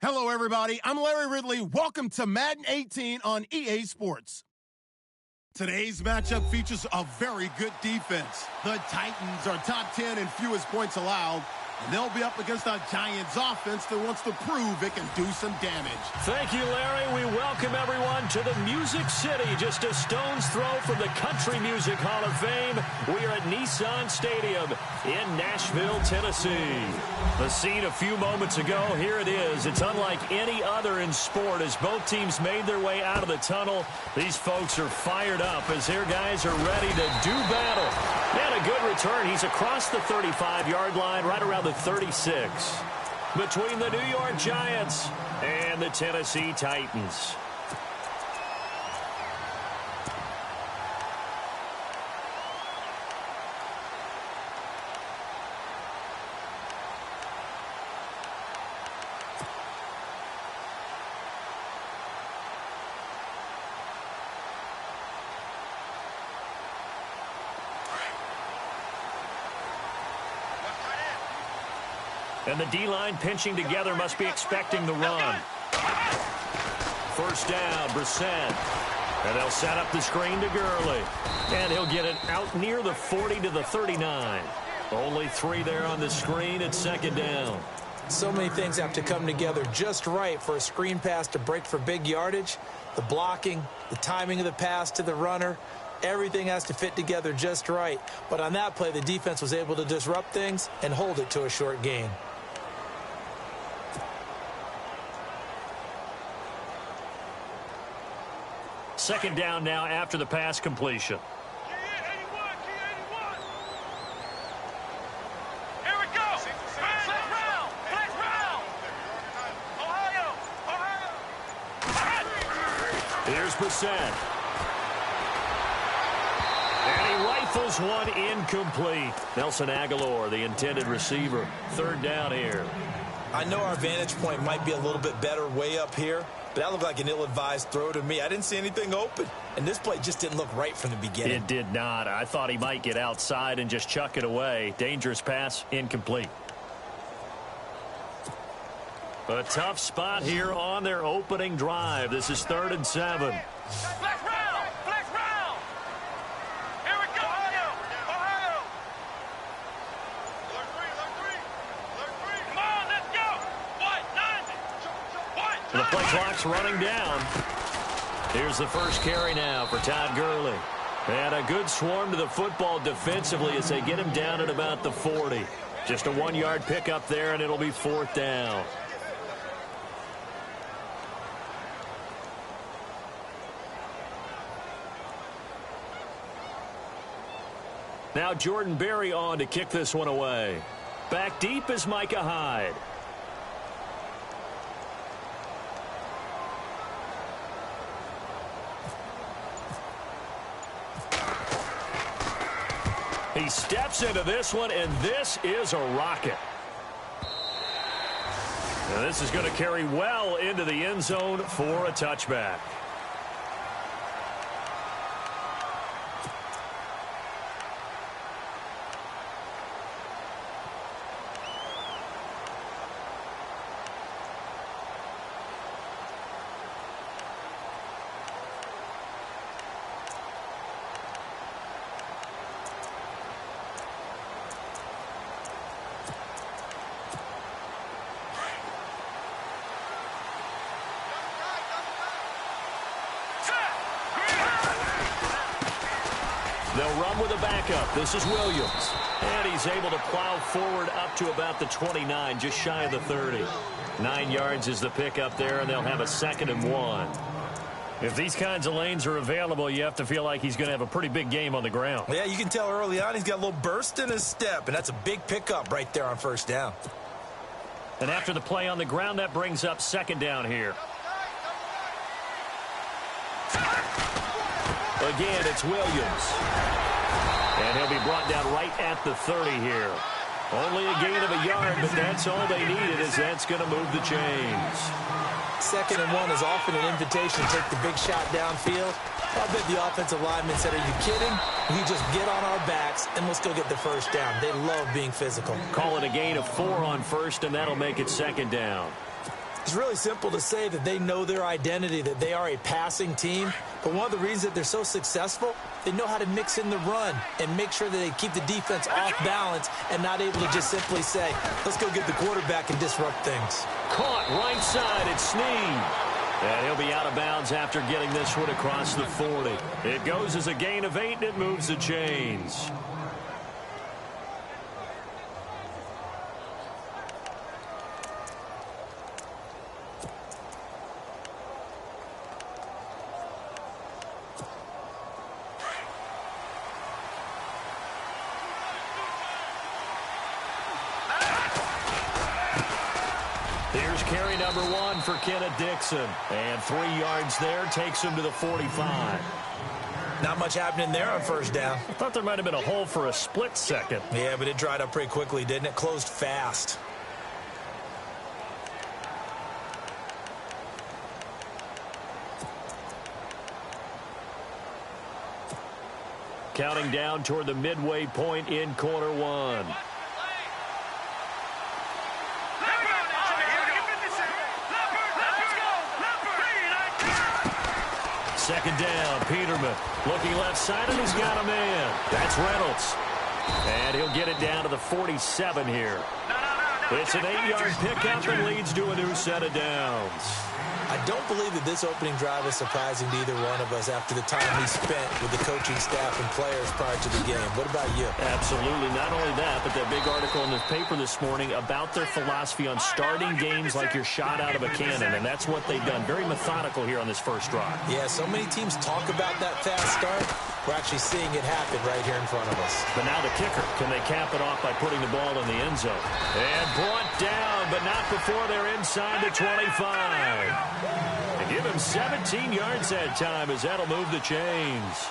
Hello, everybody. I'm Larry Ridley. Welcome to Madden 18 on EA Sports. Today's matchup features a very good defense. The Titans are top 10 in fewest points allowed, and they'll be up against a Giants offense that wants to prove it can do some damage. Thank you, Larry. We welcome everyone to the Music City, just a stone's throw from the Country Music Hall of Fame. We are at Nissan Stadium in Nashville, Tennessee. The scene a few moments ago, here it is. It's unlike any other in sport as both teams made their way out of the tunnel. These folks are fired up as their guys are ready to do battle. And a good return. He's across the 35-yard line, right around the 36. Between the New York Giants and the Tennessee Titans. And the D-line pinching together must be expecting the run. First down, Brissett. And they'll set up the screen to Gurley. And he'll get it out near the 40 to the 39. Only 3 there on the screen at second down. So many things have to come together just right for a screen pass to break for big yardage. The blocking, the timing of the pass to the runner, everything has to fit together just right. But on that play, the defense was able to disrupt things and hold it to a short gain. Second down now after the pass completion. Here's Brissett. And he rifles one incomplete. Nelson Aguilar, the intended receiver. Third down here. I know our vantage point might be a little bit better way up here, but that looked like an ill-advised throw to me. I didn't see anything open, and this play just didn't look right from the beginning. It did not. I thought he might get outside and just chuck it away. Dangerous pass, incomplete. A tough spot here on their opening drive. This is 3rd and 7. Flex round! Flex round! Here we go! Ohio! Alert 3! Come on, let's go! What? The play clock's running down. Here's the first carry now for Todd Gurley. And a good swarm to the football defensively as they get him down at about the 40. Just a 1-yard pickup there, and it'll be 4th down. Now Jordan Berry on to kick this one away. Back deep is Micah Hyde. He steps into this one, and this is a rocket. And this is going to carry well into the end zone for a touchback. They'll run with a backup. This is Williams. And he's able to plow forward up to about the 29, just shy of the 30. 9 yards is the pickup there, and they'll have a 2nd and 1. If these kinds of lanes are available, you have to feel like he's going to have a pretty big game on the ground. Yeah, you can tell early on he's got a little burst in his step, and that's a big pickup right there on 1st down. And after the play on the ground, that brings up 2nd down here. Again, it's Williams. And he'll be brought down right at the 30 here. Only a gain of a yard, but that's all they needed, as that's going to move the chains. 2nd and 1 is often an invitation to take the big shot downfield. I bet the offensive lineman said, are you kidding? You just get on our backs, and let's go get the 1st down. They love being physical. Call it a gain of 4 on 1st, and that'll make it 2nd down. It's really simple to say that they know their identity, that they are a passing team. But one of the reasons that they're so successful, they know how to mix in the run and make sure that they keep the defense off balance and not able to just simply say, let's go get the quarterback and disrupt things. Caught right side, it's Snead. And he'll be out of bounds after getting this one across the 40. It goes as a gain of 8, and it moves the chains. Here's carry number 1 for Kenneth Dixon. And 3 yards there takes him to the 45. Not much happening there on 1st down. I thought there might have been a hole for a split second. Yeah, but it dried up pretty quickly, didn't it? Closed fast. Counting down toward the midway point in quarter 1. second down. Peterman looking left side, and he's got a man. That's Reynolds. And he'll get it down to the 47 here. It's an 8-yard pickup and leads to a new set of downs. I don't believe that this opening drive is surprising to either one of us after the time we spent with the coaching staff and players prior to the game. What about you? Absolutely. Not only that, but that big article in the paper this morning about their philosophy on starting games like you're shot out of a cannon, and that's what they've done. Very methodical here on this first drive. Yeah, so many teams talk about that fast start. We're actually seeing it happen right here in front of us. But now the kicker. Can they cap it off by putting the ball in the end zone? And brought down, but not before they're inside the 25. And give him 17 yards that time as that'll move the chains.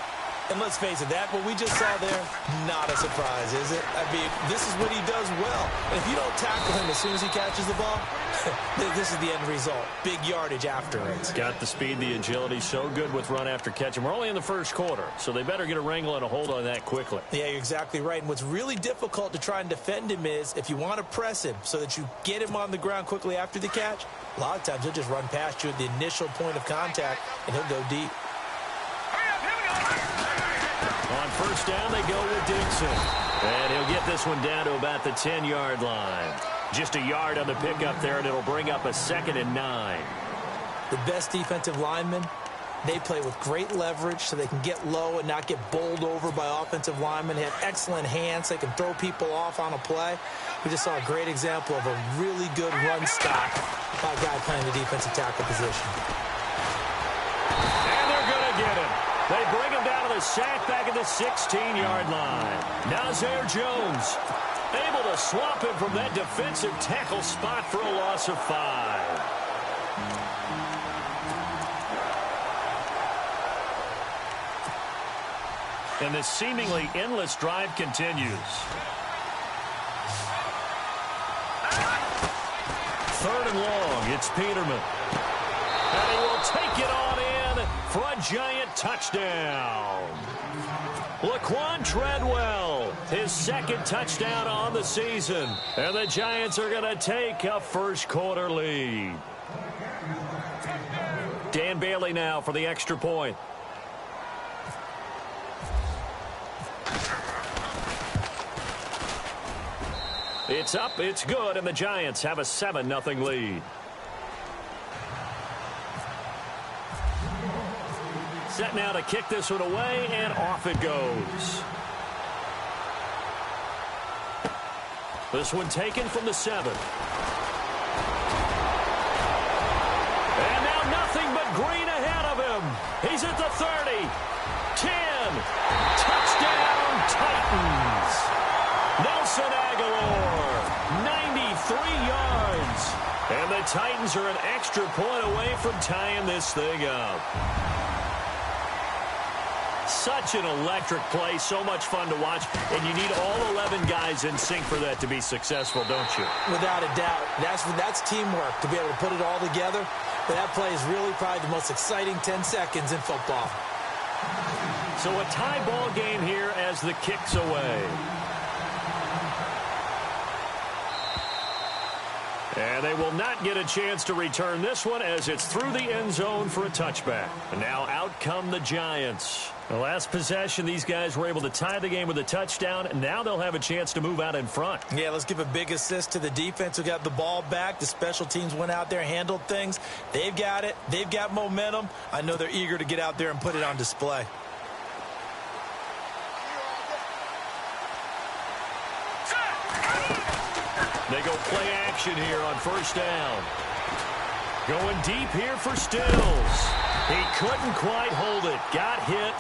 And let's face it, that what we just saw there, not a surprise, is it? I mean, this is what he does well. And if you don't tackle him as soon as he catches the ball, this is the end result. Big yardage afterwards. Got the speed, the agility, so good with run after catch. And we're only in the first quarter, so they better get a wrangle and a hold on that quickly. Yeah, you're exactly right. And what's really difficult to try and defend him is if you want to press him so that you get him on the ground quickly after the catch, a lot of times he'll just run past you at the initial point of contact, and he'll go deep. On first down, they go with Dixon. And he'll get this one down to about the 10-yard line. Just a yard on the pickup there, and it'll bring up a 2nd and 9. The best defensive linemen, they play with great leverage so they can get low and not get bowled over by offensive linemen. They have excellent hands. They can throw people off on a play. We just saw a great example of a really good run stop by a guy playing the defensive tackle position. And they're going to get him. They bring him down to the sack back at the 16-yard line. Nazir Jones able to swap him from that defensive tackle spot for a loss of 5. And this seemingly endless drive continues. 3rd and long. It's Peterman. And he will take it on in for a giant touchdown. Laquan Treadwell, his 2nd touchdown on the season. And the Giants are going to take a first quarter lead. Dan Bailey now for the extra point. It's up, it's good, and the Giants have a 7-0 lead. Set now to kick this one away, and off it goes. This one taken from the 7. And now nothing but green ahead of him. He's at the 30. 10. Touchdown, Titans. Nelson Aguilar, 93 yards. And the Titans are an extra point away from tying this thing up. Such an electric play, so much fun to watch, and you need all 11 guys in sync for that to be successful, don't you? Without a doubt. That's teamwork, to be able to put it all together. But that play is really probably the most exciting 10 seconds in football. So a tie ball game here as the kick's away. And they will not get a chance to return this one as it's through the end zone for a touchback. And now out come the Giants. The last possession, these guys were able to tie the game with a touchdown. And now they'll have a chance to move out in front. Yeah, let's give a big assist to the defense who got the ball back. The special teams went out there, handled things. They've got it. They've got momentum. I know they're eager to get out there and put it on display. They go play action here on first down. Going deep here for Stills. He couldn't quite hold it. Got hit.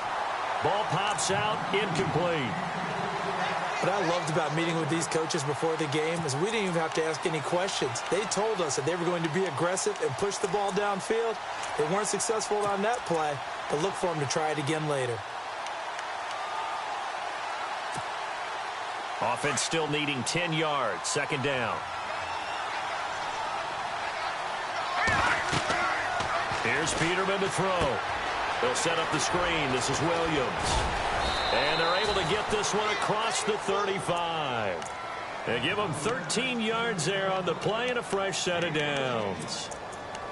Ball pops out. Incomplete. What I loved about meeting with these coaches before the game is we didn't even have to ask any questions. They told us that they were going to be aggressive and push the ball downfield. They weren't successful on that play, but look for them to try it again later. Offense still needing 10 yards. Second down. Here's Peterman to throw. They'll set up the screen. This is Williams. And they're able to get this one across the 35. They give them 13 yards there on the play and a fresh set of downs.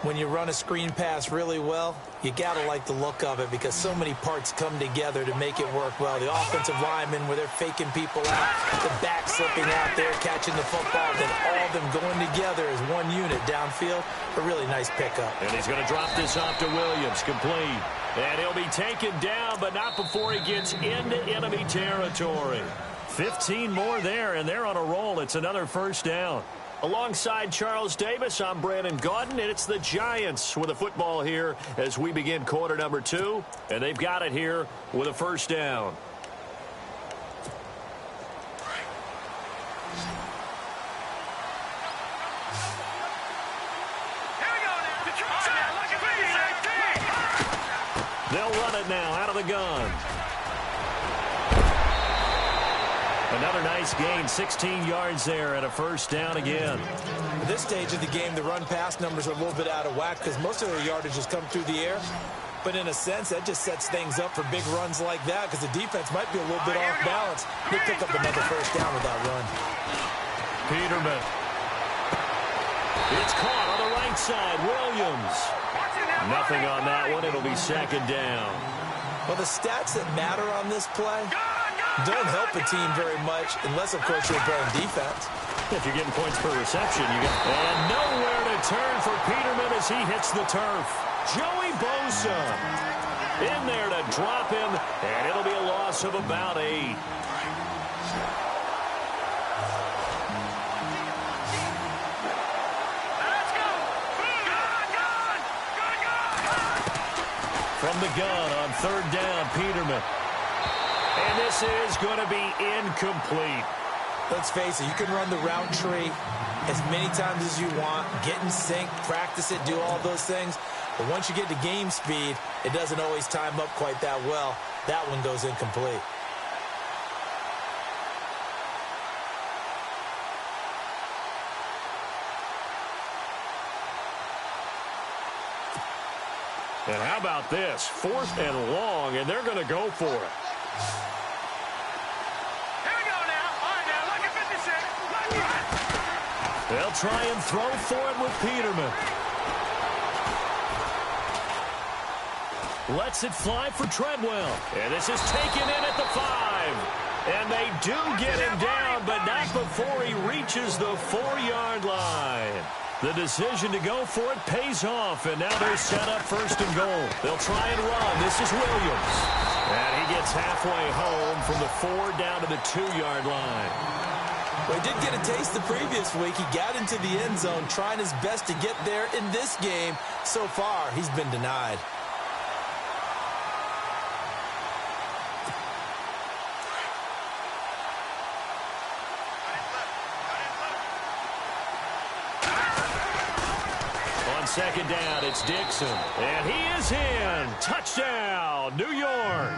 When you run a screen pass really well, you got to like the look of it because so many parts come together to make it work well. The offensive linemen, where they're faking people out, the back slipping out there, catching the football, then all of them going together as one unit downfield. A really nice pickup. And he's going to drop this off to Williams, complete. And he'll be taken down, but not before he gets into enemy territory. 15 more there, and they're on a roll. It's another first down. Alongside Charles Davis, I'm Brandon Gaudin, and it's the Giants with a football here as we begin quarter number 2, and they've got it here with a first down. They'll run it now out of the gun. Another nice gain, 16 yards there and a first down again. At this stage of the game, the run-pass numbers are a little bit out of whack because most of their yardage has come through the air. But in a sense, that just sets things up for big runs like that because the defense might be a little bit off balance. They pick up another first down with that run. Peterman. It's caught on the right side. Williams. Nothing on that one. It'll be second down. Well, the stats that matter on this play don't help a team very much unless, of course, you're playing defense. If you're getting points per reception, you get... And nowhere to turn for Peterman as he hits the turf. Joey Bosa in there to drop him, and it'll be a loss of about 8. From the gun on third down, Peterman. And this is going to be incomplete. Let's face it, you can run the route tree as many times as you want, get in sync, practice it, do all those things. But once you get to game speed, it doesn't always time up quite that well. That one goes incomplete. And how about this? 4th and long, and they're going to go for it. Here we go now. All right, now, look at 56. They'll try and throw for it with Peterman. Lets it fly for Treadwell. And this is taken in at the 5. And they do get him down, but not before he reaches the 4-yard line. The decision to go for it pays off, and now they're set up 1st and goal. They'll try and run. This is Williams. And he gets halfway home from the 4 down to the 2-yard line. Well, he did get a taste the previous week. He got into the end zone trying his best to get there in this game. So far, he's been denied. Second down, it's Dixon. And he is in. Touchdown, New York.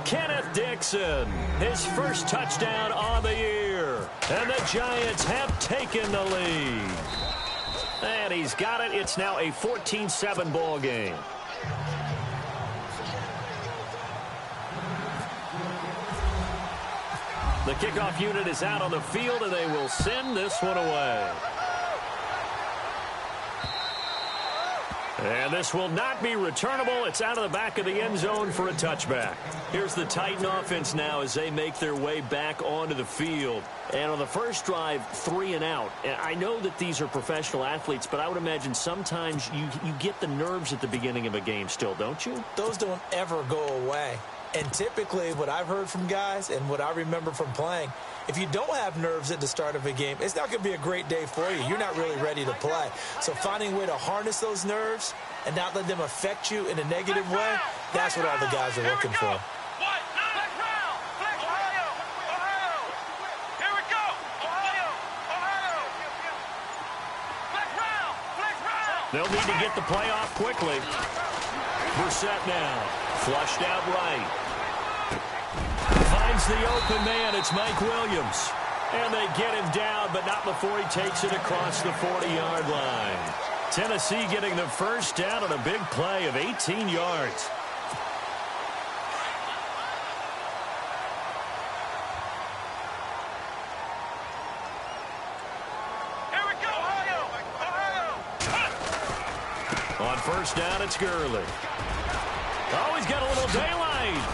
Kenneth Dixon, his first touchdown on the year. And the Giants have taken the lead. And he's got it. It's now a 14-7 ball game. The kickoff unit is out on the field, and they will send this one away. And this will not be returnable. It's out of the back of the end zone for a touchback. Here's the Titan offense now as they make their way back onto the field. And on the first drive, 3 and out. And I know that these are professional athletes, but I would imagine sometimes you get the nerves at the beginning of a game still, don't you? Those don't ever go away. And typically what I've heard from guys and what I remember from playing, if you don't have nerves at the start of a game, it's not going to be a great day for you. You're not really ready to play. So finding a way to harness those nerves and not let them affect you in a negative way, that's what all the guys are looking for. They'll need to get the play off quickly. Brissett now, flushed out right. Finds the open man. It's Mike Williams. And they get him down, but not before he takes it across the 40-yard line. Tennessee getting the first down on a big play of 18 yards. first down, it's Gurley. Oh, he's got a little daylight.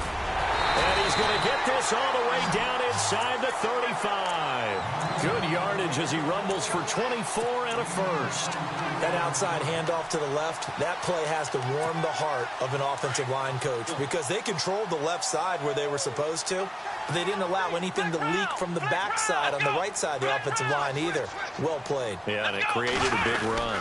And he's going to get this all the way down inside the 35. Good yardage as he rumbles for 24 and a first. That outside handoff to the left, that play has to warm the heart of an offensive line coach because they controlled the left side where they were supposed to, but they didn't allow anything to leak from the backside on the right side of the offensive line either. Well played. Yeah, and it created a big run.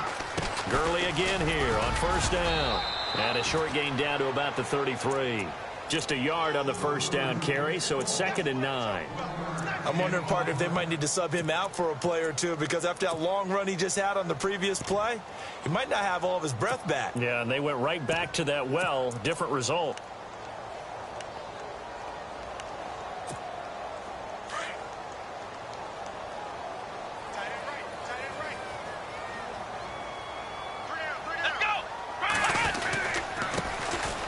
Gurley again here on first down. And a short gain down to about the 33. Just a yard on the first down carry, so it's 2nd and 9. I'm wondering, partner, if they might need to sub him out for a play or two because after that long run he just had on the previous play, he might not have all of his breath back. Yeah, and they went right back to that well. Different result.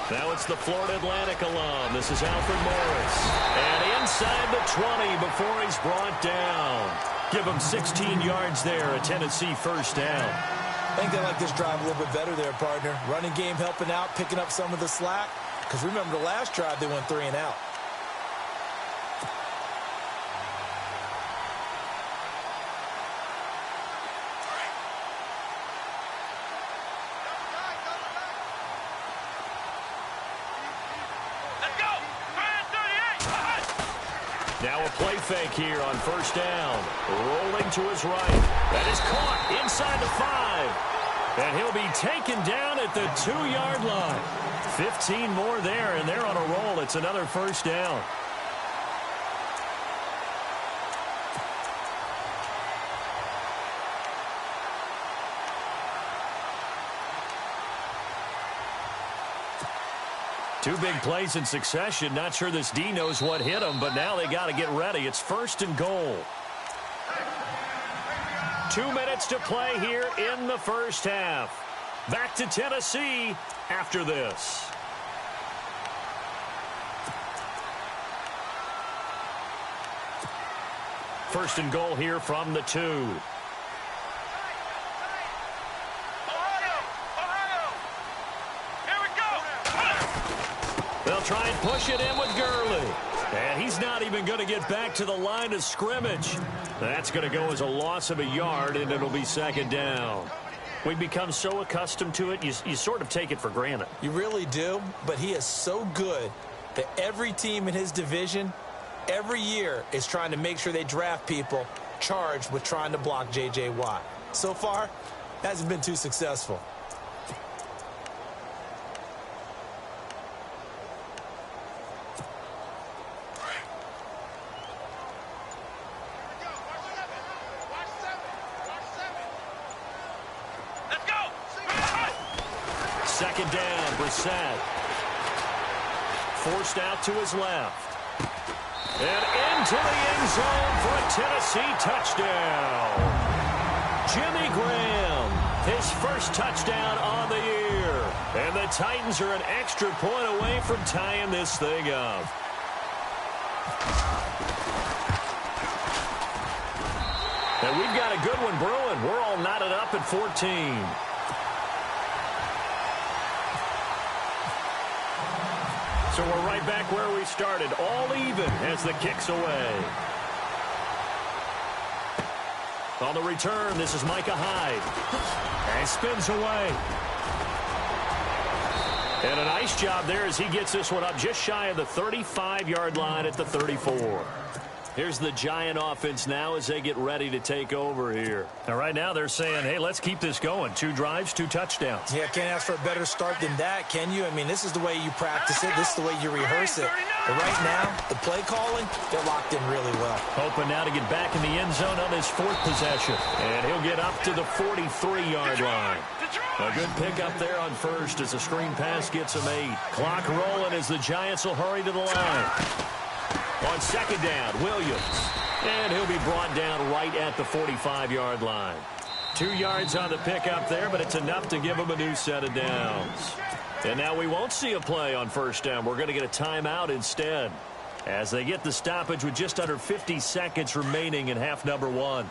Now it's the Florida Atlantic alum. This is Alfred Morris. And inside the 20 before he's brought down. Give him 16 yards there, a Tennessee first down. I think they like this drive a little bit better there, partner. Running game helping out, picking up some of the slack. Because remember the last drive, they went 3 and out. Now a play fake here on first down. Rolling to his right. That is caught inside the 5. And he'll be taken down at the 2-yard line. 15 more there, and they're on a roll. It's another first down. Two big plays in succession. Not sure this D knows what hit him, but now they got to get ready. It's 1st and goal. 2 minutes to play here in the first half. Back to Tennessee after this. First and goal here from the 2. They'll try and push it in with Gurley. And he's not even going to get back to the line of scrimmage. That's going to go as a loss of a yard, and it'll be 2nd down. We've become so accustomed to it, you sort of take it for granted. You really do, but he is so good that every team in his division, every year, is trying to make sure they draft people charged with trying to block J.J. Watt. So far, hasn't been too successful. Second down, Brissett. Forced out to his left. And into the end zone for a Tennessee touchdown. Jimmy Graham, his first touchdown on the year. And the Titans are an extra point away from tying this thing up. And we've got a good one brewing. We're all knotted up at 14. So we're right back where we started, all even as the kick's away. On the return, this is Micah Hyde. And spins away. And a nice job there as he gets this one up just shy of the 35-yard line at the 34. Here's the Giant offense now as they get ready to take over here. And right now they're saying, hey, let's keep this going. 2 drives, 2 touchdowns. Yeah, can't ask for a better start than that, can you? I mean, this is the way you practice it. This is the way you rehearse it. But right now, the play calling, they're locked in really well. Hoping now to get back in the end zone on his 4th possession. And he'll get up to the 43-yard line. A good pickup there on first as the screen pass gets him 8. Clock rolling as the Giants will hurry to the line. On second down, Williams. And he'll be brought down right at the 45-yard line. 2 yards on the pickup there, but it's enough to give him a new set of downs. And now we won't see a play on first down. We're going to get a timeout instead as they get the stoppage with just under 50 seconds remaining in half number 1.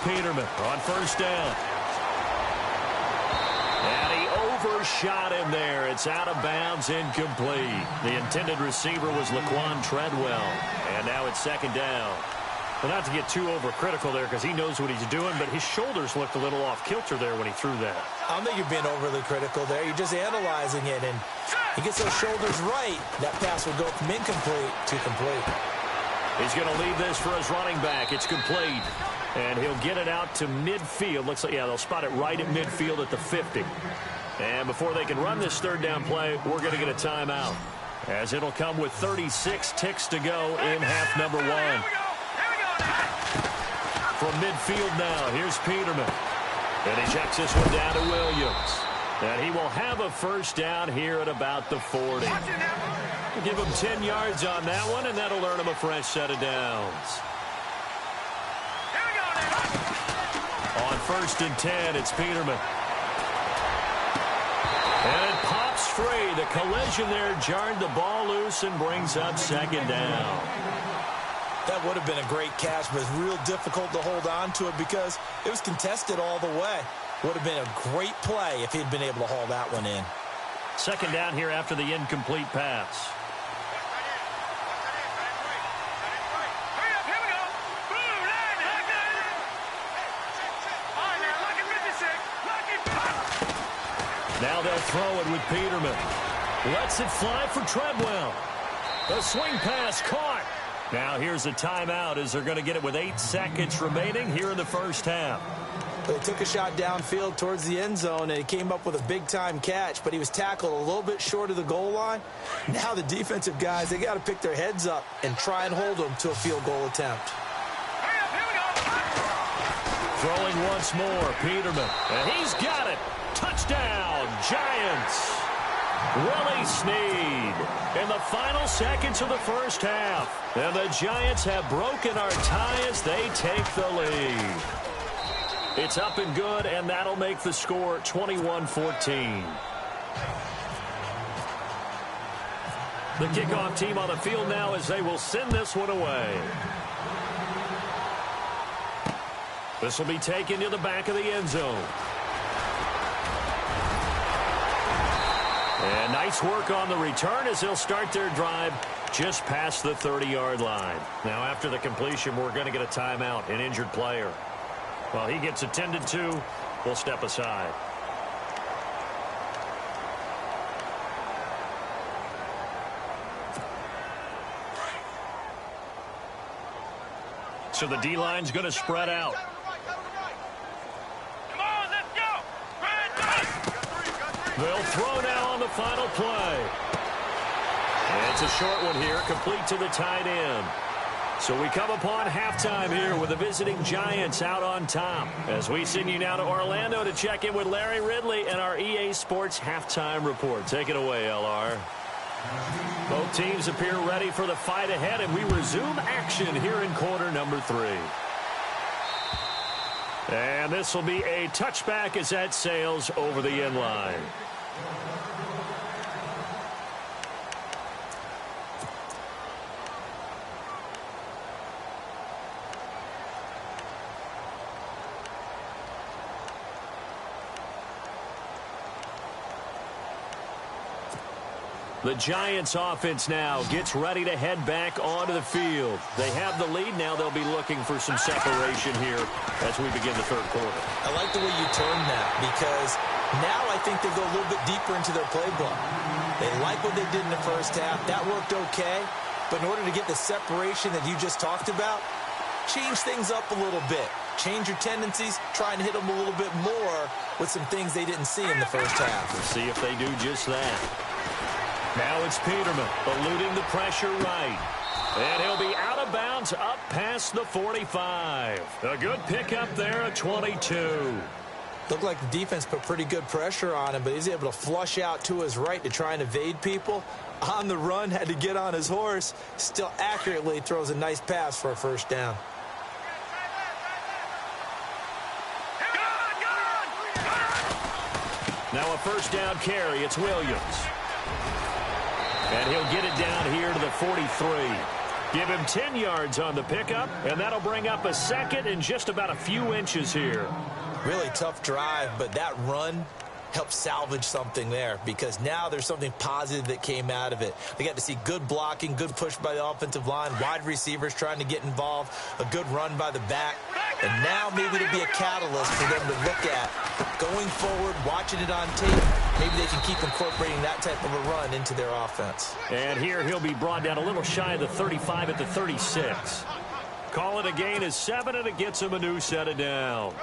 Peterman on first down. And he overshot him there. It's out of bounds, incomplete. The intended receiver was Laquan Treadwell. And now it's second down. Well, not to get too overcritical there because he knows what he's doing, but his shoulders looked a little off kilter there when he threw that. I don't think you're being overly critical there. You're just analyzing it, and he gets those shoulders right. That pass will go from incomplete to complete. He's going to leave this for his running back. It's complete. And he'll get it out to midfield. Looks like, yeah, they'll spot it right at midfield at the 50. And before they can run this third down play, we're going to get a timeout, as it'll come with 36 ticks to go in half number one. From midfield now, here's Peterman. And he checks this one down to Williams. And he will have a first down here at about the 40. Give him 10 yards on that one, and that'll earn him a fresh set of downs. On first and 10, it's Peterman. And it pops free. The collision there jarred the ball loose and brings up second down. That would have been a great catch, but it's real difficult to hold on to it because it was contested all the way. Would have been a great play if he'd been able to haul that one in. Second down here after the incomplete pass. Now they'll throw it with Peterman. Lets it fly for Treadwell. The swing pass caught. Now here's a timeout as they're going to get it with 8 seconds remaining here in the first half. They took a shot downfield towards the end zone, and he came up with a big-time catch, but he was tackled a little bit short of the goal line. Now the defensive guys, they got to pick their heads up and try and hold them to a field goal attempt. Throwing once more, Peterman. And he's got it. Touchdown, Giants. Willie Snead in the final seconds of the first half. And the Giants have broken our tie as they take the lead. It's up and good, and that'll make the score 21-14. The kickoff team on the field now as they will send this one away. This will be taken to the back of the end zone. And nice work on the return as they'll start their drive just past the 30-yard line. Now, after the completion, we're going to get a timeout, an injured player. While he gets attended to, we'll step aside. So the D-line's going to spread out. They'll throw now on the final play. And it's a short one here, complete to the tight end. So we come upon halftime here with the visiting Giants out on top. As we send you now to Orlando to check in with Larry Ridley and our EA Sports halftime report. Take it away, LR. Both teams appear ready for the fight ahead, and we resume action here in quarter number 3. And this will be a touchback as that sails over the end line. The Giants offense now gets ready to head back onto the field. They have the lead. Now they'll be looking for some separation here as we begin the third quarter. I like the way you turned that because now I think they go a little bit deeper into their playbook. They like what they did in the first half. That worked okay. But in order to get the separation that you just talked about, change things up a little bit. Change your tendencies. Try and hit them a little bit more with some things they didn't see in the first half. We'll see if they do just that. Now it's Peterman eluding the pressure right. And he'll be out of bounds up past the 45. A good pickup there at 22. Looked like the defense put pretty good pressure on him, but he's able to flush out to his right to try and evade people. On the run, had to get on his horse. Still accurately throws a nice pass for a first down. Now a first down carry. It's Williams. And he'll get it down here to the 43. Give him 10 yards on the pickup, and that'll bring up a second and just about a few inches here. Really tough drive, but that run helped salvage something there because now there's something positive that came out of it. They got to see good blocking, good push by the offensive line, wide receivers trying to get involved, a good run by the back, and now maybe to be a catalyst for them to look at going forward, watching it on tape. Maybe they can keep incorporating that type of a run into their offense. And here he'll be brought down a little shy of the 35 at the 36. Call it a gain of 7, and it gets him a new set of downs.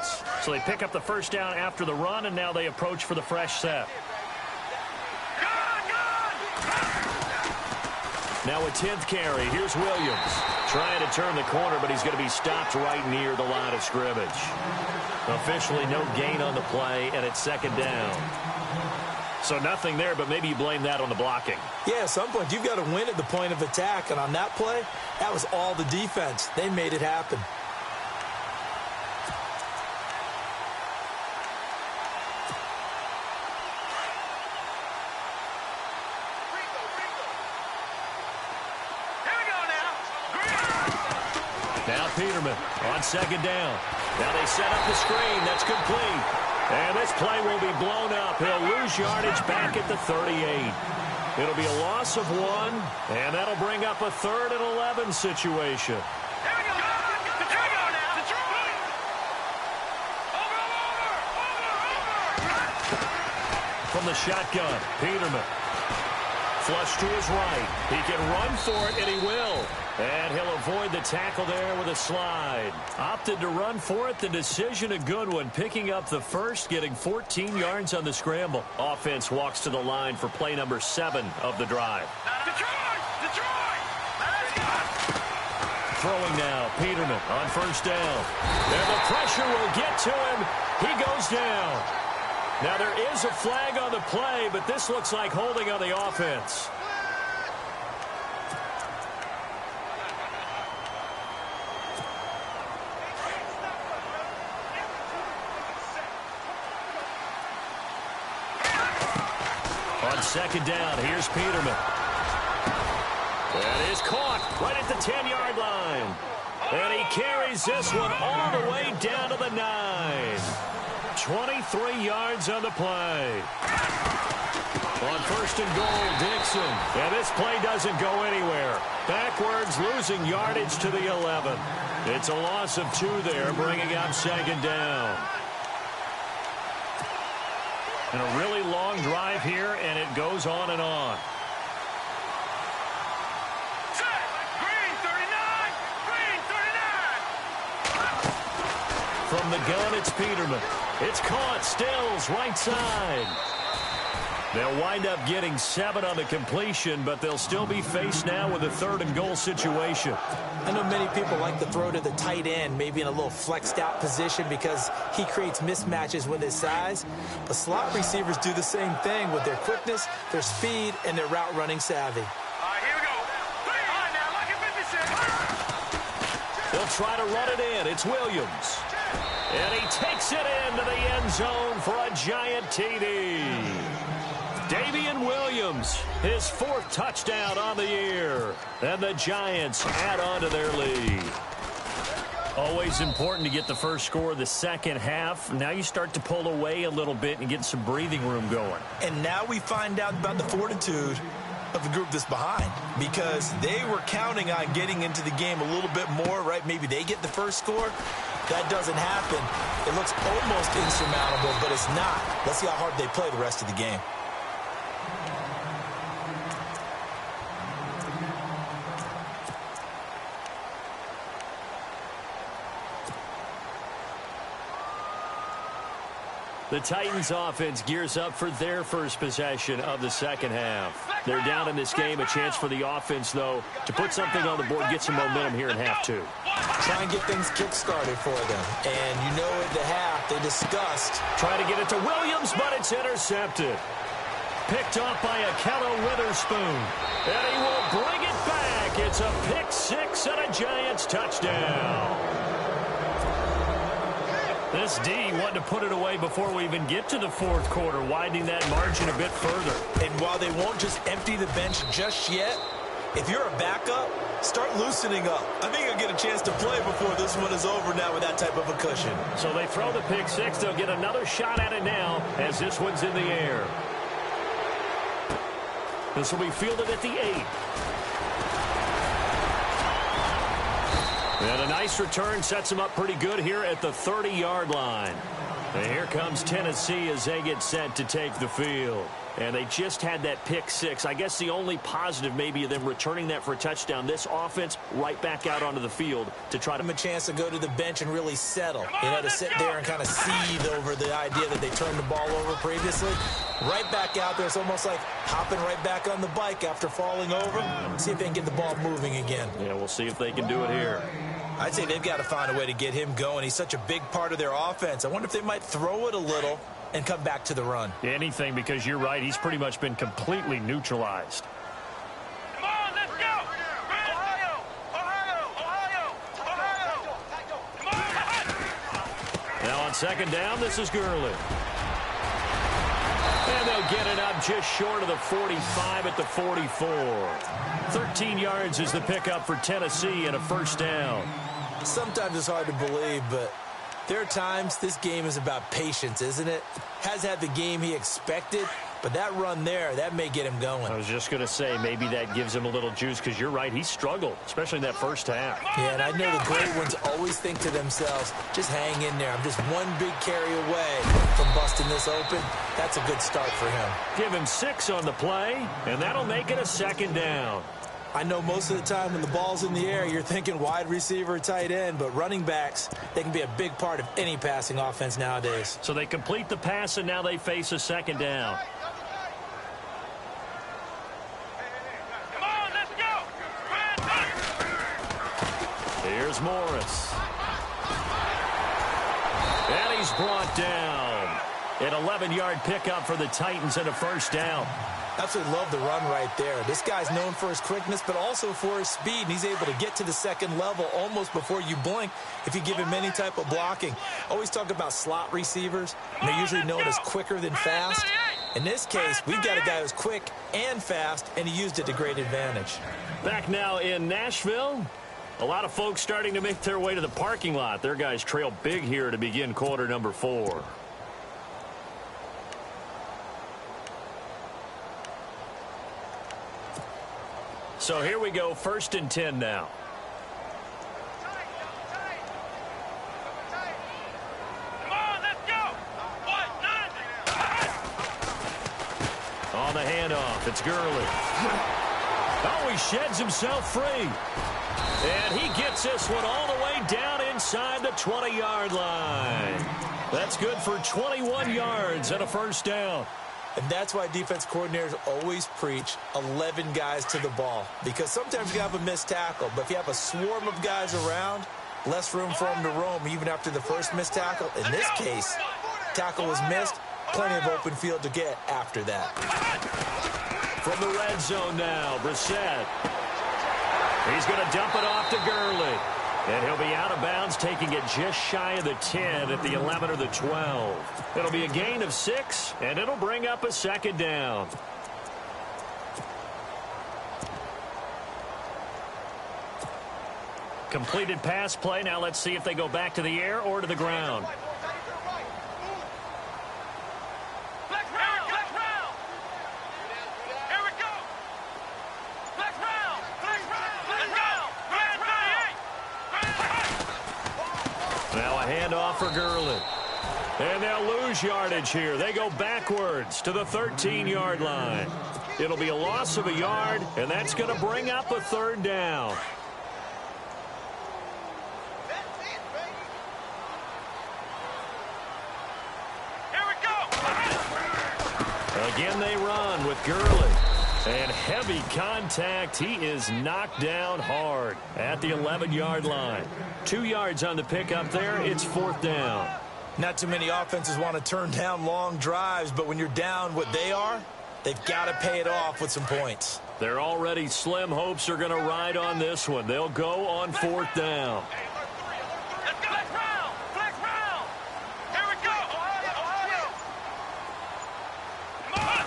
So they pick up the first down after the run, and now they approach for the fresh set. Now a 10th carry. Here's Williams trying to turn the corner, but he's going to be stopped right near the line of scrimmage. Officially no gain on the play, and it's second down. So nothing there, but maybe you blame that on the blocking. Yeah, at some point, you've got to win at the point of attack. And on that play, that was all the defense. They made it happen. Now Peterman on second down. Now they set up the screen. That's complete. And this play will be blown up. He'll lose yardage back at the 38. It'll be a loss of 1, and that'll bring up a 3rd and 11 situation. From the shotgun, Peterman. Flush to his right. He can run for it, and he will. And he'll avoid the tackle there with a slide. Opted to run for it. The decision a good one. Picking up the first, getting 14 yards on the scramble. Offense walks to the line for play number 7 of the drive. Throwing now, Peterman on first down. And the pressure will get to him. He goes down. Now there is a flag on the play, but this looks like holding on the offense. On second down, here's Peterman. That is caught right at the 10-yard line. And he carries this one all the way down to the 9. 23 yards on the play. On first and goal, Dixon. And this play doesn't go anywhere. Backwards, losing yardage to the 11. It's a loss of 2 there, bringing up second down. And a really long drive here, and it goes on and on. From the gun, it's Peterman. It's caught. Stills, right side. They'll wind up getting 7 on the completion, but they'll still be faced now with a 3rd and goal situation. I know many people like to throw to the tight end, maybe in a little flexed out position because he creates mismatches with his size. But slot receivers do the same thing with their quickness, their speed, and their route running savvy. All right, here we go. All right, now, lock it 56. They'll try to run it in. It's Williams. And he takes it into the end zone for a giant TD. Davian Williams, his 4th touchdown on the year. And the Giants add on to their lead. Always important to get the first score of the second half. Now you start to pull away a little bit and get some breathing room going. And now we find out about the fortitude of the group that's behind, because they were counting on getting into the game a little bit more, right? Maybe they get the first score. That doesn't happen. It looks almost insurmountable, but it's not. Let's see how hard they play the rest of the game. The Titans offense gears up for their first possession of the second half. They're down in this game. A chance for the offense, though, to put something on the board, get some momentum here in half 2. Try and get things kick-started for them. And you know at the half, they discussed. Trying to get it to Williams, but it's intercepted. Picked off by Akello Witherspoon. And he will bring it back. It's a pick 6 and a Giants touchdown. This D wanted to put it away before we even get to the 4th quarter, widening that margin a bit further. And while they won't just empty the bench just yet, If you're a backup, start loosening up. I think you'll get a chance to play before this one is over now with that type of a cushion. So they throw the pick six. They'll get another shot at it now as this one's in the air. This will be fielded at the 8. And a nice return sets them up pretty good here at the 30-yard line. And here comes Tennessee as they get set to take the field. And they just had that pick six. I guess the only positive maybe of them returning that for a touchdown. This offense right back out onto the field to try to give them a chance to go to the bench and really settle. You know, to sit there and kind of seethe over the idea that they turned the ball over previously. Right back out there. It's almost like hopping right back on the bike after falling over. See if they can get the ball moving again. Yeah, we'll see if they can do it here. I'd say they've got to find a way to get him going. He's such a big part of their offense. I wonder if they might throw it a little and come back to the run. Anything, because you're right. He's pretty much been completely neutralized. Come on, let's go! Ohio! Ohio! Ohio! Ohio! Come on! Now on second down, this is Gurley. And they'll get it up just short of the 45 at the 44. 13 yards is the pickup for Tennessee and a first down. Sometimes it's hard to believe, but there are times this game is about patience, isn't it? Has had the game he expected, but that run there, that may get him going. I was just going to say, maybe that gives him a little juice, because you're right, he struggled, especially in that first half. Yeah, and I know the great ones always think to themselves, just hang in there. I'm just one big carry away from busting this open. That's a good start for him. Give him 6 on the play, and that'll make it a second down. I know most of the time when the ball's in the air, you're thinking wide receiver, tight end, but running backs, they can be a big part of any passing offense nowadays. So they complete the pass, and now they face a second down. Come on, let's go! Here's Morris. And he's brought down. An 11-yard pickup for the Titans and a first down. Absolutely love the run right there. This guy's known for his quickness, but also for his speed, and he's able to get to the second level almost before you blink if you give him any type of blocking. Always talk about slot receivers, and they're usually known as quicker than fast. In this case, we've got a guy who's quick and fast, and he used it to great advantage. Back now in Nashville. A lot of folks starting to make their way to the parking lot. Their guys trail big here to begin quarter number 4. So here we go, 1st and 10 now. Come on, let's go! On the handoff, it's Gurley. Oh, he sheds himself free. And he gets this one all the way down inside the 20-yard line. That's good for 21 yards and a first down. And that's why defense coordinators always preach 11 guys to the ball. Because sometimes you have a missed tackle, but if you have a swarm of guys around, less room for them to roam even after the first missed tackle. In this case, tackle was missed, plenty of open field to get after that. From the red zone now, Brissett. He's going to dump it off to Gurley. And he'll be out of bounds, taking it just shy of the 10 at the 11 or the 12. It'll be a gain of 6, and it'll bring up a second down. Completed pass play. Now let's see if they go back to the air or to the ground. Now a handoff for Gurley. And they'll lose yardage here. They go backwards to the 13-yard line. It'll be a loss of a yard, and that's going to bring up a third down. Here we go! Again they run with Gurley. And heavy contact. He is knocked down hard at the 11-yard line. 2 yards on the pickup there. It's 4th down. Not too many offenses want to turn down long drives, but when you're down what they are, they've got to pay it off with some points. They're already slim hopes are going to ride on this one. They'll go on 4th down. Let's go! Flex round! Flex round! Here we go! Ohio! Ohio! Come on!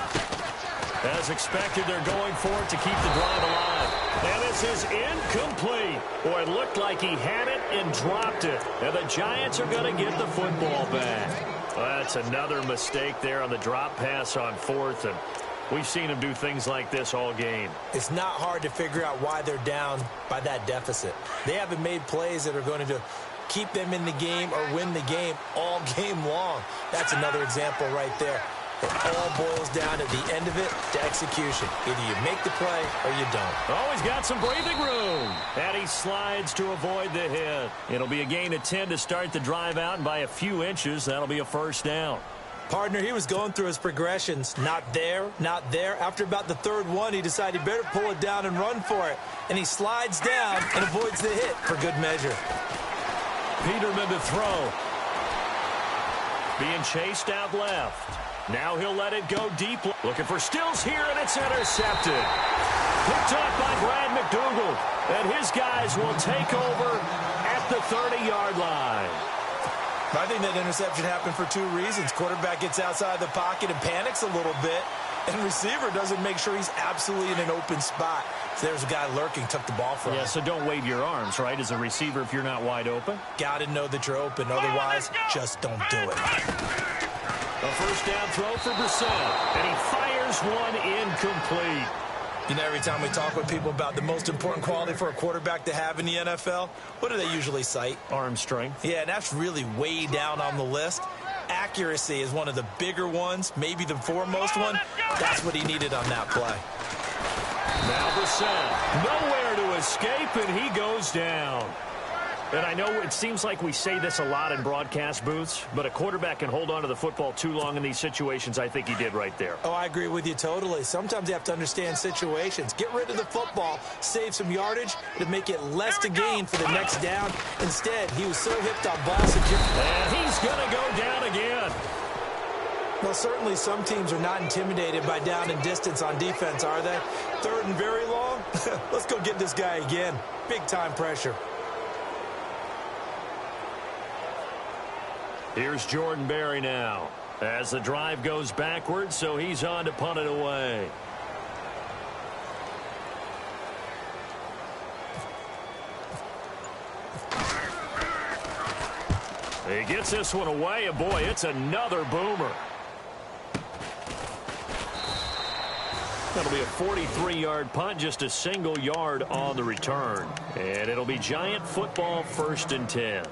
As expected, they're going for it to keep the drive alive. And this is incomplete. Boy, it looked like he had it and dropped it. And the Giants are going to get the football back. Well, that's another mistake there on the drop pass on fourth. And we've seen him do things like this all game. It's not hard to figure out why they're down by that deficit. They haven't made plays that are going to keep them in the game or win the game all game long. That's another example right there. It all boils down at the end of it to execution. Either you make the play or you don't. Oh, he's got some breathing room. And he slides to avoid the hit. It'll be a gain of 10 to start the drive out, and by a few inches, that'll be a first down. Partner, he was going through his progressions. Not there, not there. After about the third one, he decided better pull it down and run for it. And he slides down and avoids the hit for good measure. Peterman to throw. Being chased out left. Now he'll let it go deep. Looking for Stills here, and it's intercepted. Picked up by Brad McDougal. And his guys will take over at the 30-yard line. I think that interception happened for two reasons. Quarterback gets outside the pocket and panics a little bit. And receiver doesn't make sure he's absolutely in an open spot. So there's a guy lurking, took the ball from him. Yeah, so don't wave your arms, right, as a receiver if you're not wide open. Got to know that you're open. Otherwise, just don't do it. A first down throw for Brissett, and he fires one incomplete. You know, every time we talk with people about the most important quality for a quarterback to have in the NFL, what do they usually cite? Arm strength. Yeah, and that's really way down on the list. Accuracy is one of the bigger ones, maybe the foremost one. That's what he needed on that play. Now Brissett, nowhere to escape, and he goes down. And I know it seems like we say this a lot in broadcast booths, but a quarterback can hold on to the football too long in these situations. I think he did right there. Oh, I agree with you totally. Sometimes you have to understand situations. Get rid of the football, save some yardage to make it less to gain for the next down. Instead, he was so hipped on ball security. And he's going to go down again. Well, certainly some teams are not intimidated by down and distance on defense, are they? Third and very long? Let's go get this guy again. Big time pressure. Here's Jordan Berry now as the drive goes backwards, so he's on to punt it away. He gets this one away, and boy, it's another boomer. That'll be a 43-yard punt, just a single yard on the return. And it'll be Giant football, 1st and 10.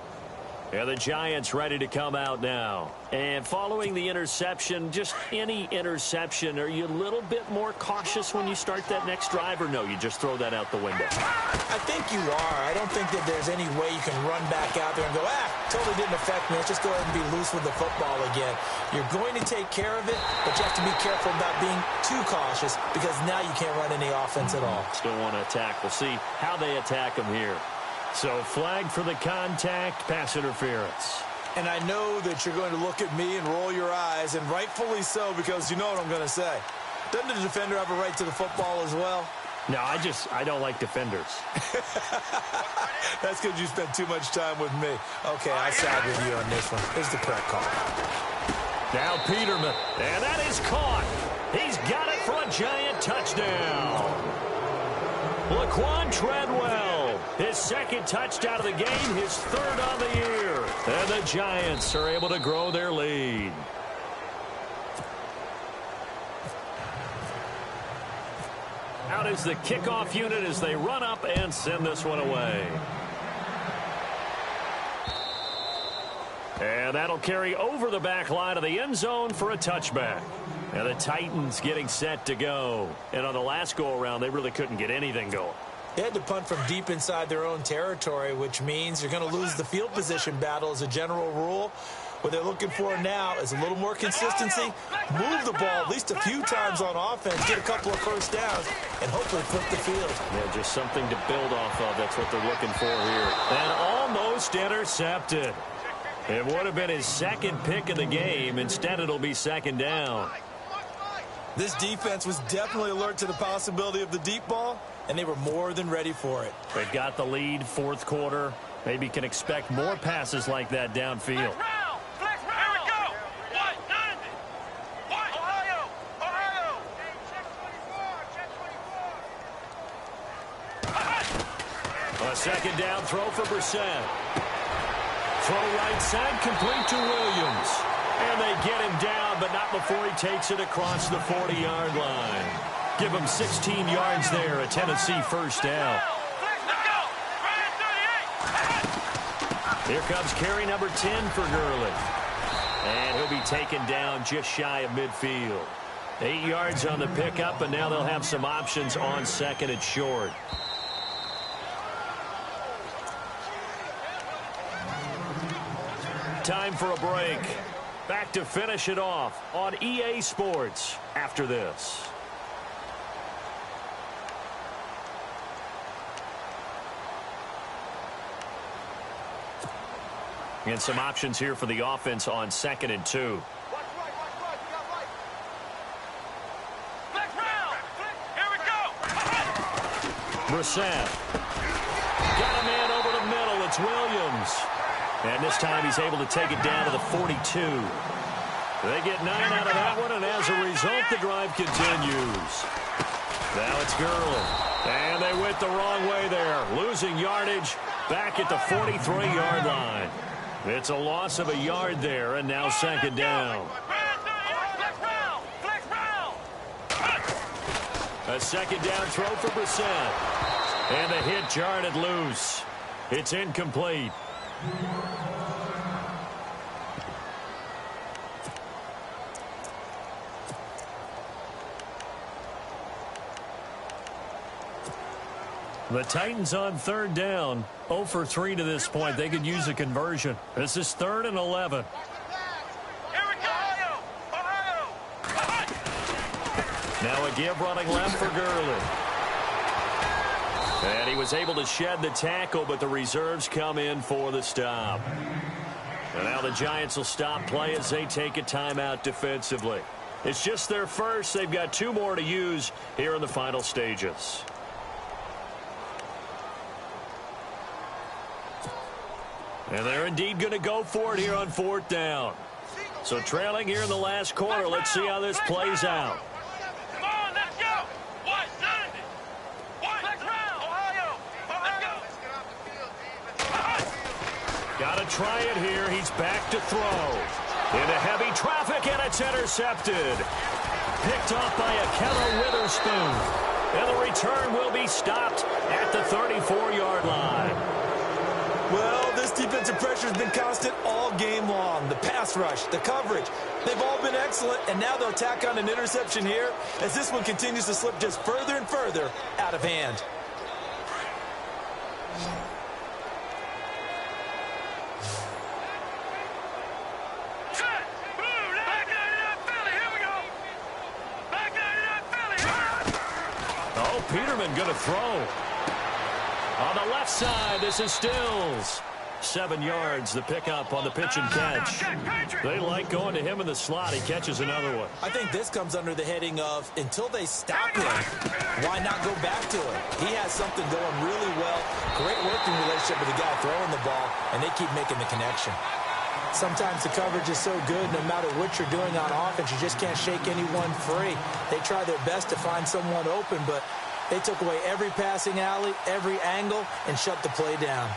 And the Giants ready to come out now. And following the interception, just any interception, are you a little bit more cautious when you start that next drive, or no, you just throw that out the window? I think you are. I don't think that there's any way you can run back out there and go, totally didn't affect me. Let's just go ahead and be loose with the football again. You're going to take care of it, but you have to be careful about being too cautious because now you can't run any offense at all. Still want to attack. We'll see how they attack them here. So flag for the contact, pass interference. And I know that you're going to look at me and roll your eyes, and rightfully so, because you know what I'm going to say. Doesn't the defender have a right to the football as well? No, I don't like defenders. That's because you spent too much time with me. Okay, I side with you on this one. Here's the correct call. Now Peterman, and that is caught. He's got it for a Giant touchdown. Laquan Treadwell, his second touchdown of the game, his third on the year. And the Giants are able to grow their lead. Out is the kickoff unit as they run up and send this one away. And that'll carry over the back line of the end zone for a touchback. And the Titans getting set to go. And on the last go-around, they really couldn't get anything going. They had to punt from deep inside their own territory, which means you're going to lose the field position battle as a general rule. What they're looking for now is a little more consistency, move the ball at least a few times on offense, get a couple of first downs, and hopefully flip the field. Yeah, just something to build off of. That's what they're looking for here. And almost intercepted. It would have been his second pick of the game. Instead, it'll be second down. This defense was definitely alert to the possibility of the deep ball, and they were more than ready for it. They've got the lead, fourth quarter. Maybe can expect more passes like that downfield. Flex round. Here we go. Ohio. Second down throw for Brissett. Throw right side, complete to Williams. And they get him down, but not before he takes it across the 40-yard line. Give him 16 yards there, a Tennessee first down. Here comes carry number 10 for Gurley. And he'll be taken down just shy of midfield. 8 yards on the pickup, and now they'll have some options on second and short. Time for a break. Back to finish it off on EA Sports after this. And some options here for the offense on second and 2. Brissett. Got a man over the middle. It's Williams. And this time he's able to take it down to the 42. They get 9 out of that one, and as a result, the drive continues. Now it's Gurley. And they went the wrong way there. Losing yardage back at the 43-yard line. It's a loss of a yard there, and now second down. A second down throw for Brissett. And the hit jarred loose. It's incomplete. The Titans on third down. 0 for 3 to this point. They could use a conversion. This is 3rd and 11. Now a give running left for Gurley. And he was able to shed the tackle, but the reserves come in for the stop. And now the Giants will stop play as they take a timeout defensively. It's just their first. They've got 2 more to use here in the final stages. And they're indeed going to go for it here on 4th down. So trailing here in the last quarter. Let's see how this plays out. Come on, let's go. What? Got to try it here. He's back to throw. Into heavy traffic, and it's intercepted. Picked off by Akello Witherspoon. And the return will be stopped at the 34-yard line. Well, this defensive pressure has been constant all game long. The pass rush, the coverage, they've all been excellent, and now they'll tack on an interception here as this one continues to slip just further and further out of hand. Oh, Peterman going to throw. On the left side, this is Stills. 7 yards, the pickup on the pitch and catch. They like going to him in the slot. He catches another one. I think this comes under the heading of until they stop him, why not go back to him? He has something going really well. Great working relationship with the guy throwing the ball, and they keep making the connection. Sometimes the coverage is so good, no matter what you're doing on offense, you just can't shake anyone free. They try their best to find someone open, but they took away every passing alley, every angle, and shut the play down.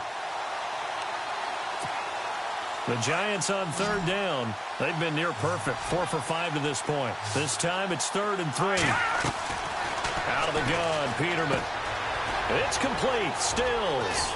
The Giants on third down. They've been near perfect. 4 for 5 to this point. This time it's 3rd and 3. Out of the gun, Peterman. It's complete. Stills.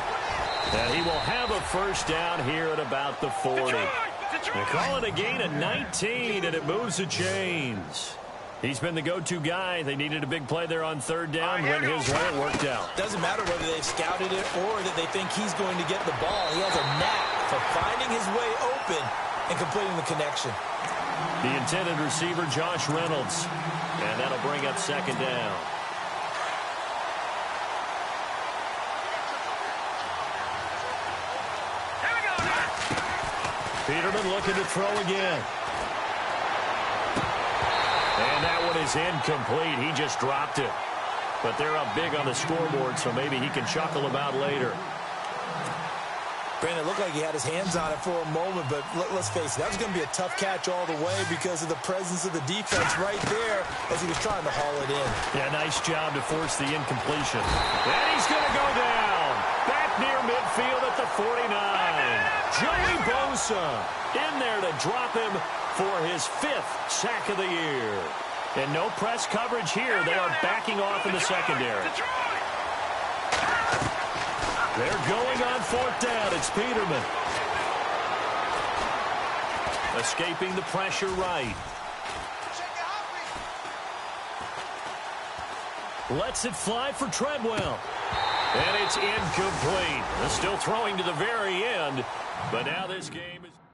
And he will have a first down here at about the 40. They call it a gain of 19, and it moves the chains. He's been the go-to guy. They needed a big play there on third down. Went his way. It worked out. Doesn't matter whether they've scouted it or that they think he's going to get the ball. He has a knack for finding his way open and completing the connection. The intended receiver, Josh Reynolds. And that'll bring up second down. Peterman looking to throw again. And that one is incomplete. He just dropped it. But they're up big on the scoreboard, so maybe he can chuckle about later. Brandon, it looked like he had his hands on it for a moment, but let's face it, that was going to be a tough catch all the way because of the presence of the defense right there as he was trying to haul it in. Yeah, nice job to force the incompletion. And he's going to go down. Back near midfield at the 49. Joey Bosa in there to drop him for his 5th sack of the year. And no press coverage here. They are backing off in the secondary. They're going on 4th down. It's Peterman. Escaping the pressure right. Lets it fly for Treadwell. And it's incomplete. Still throwing to the very end. But now this game is...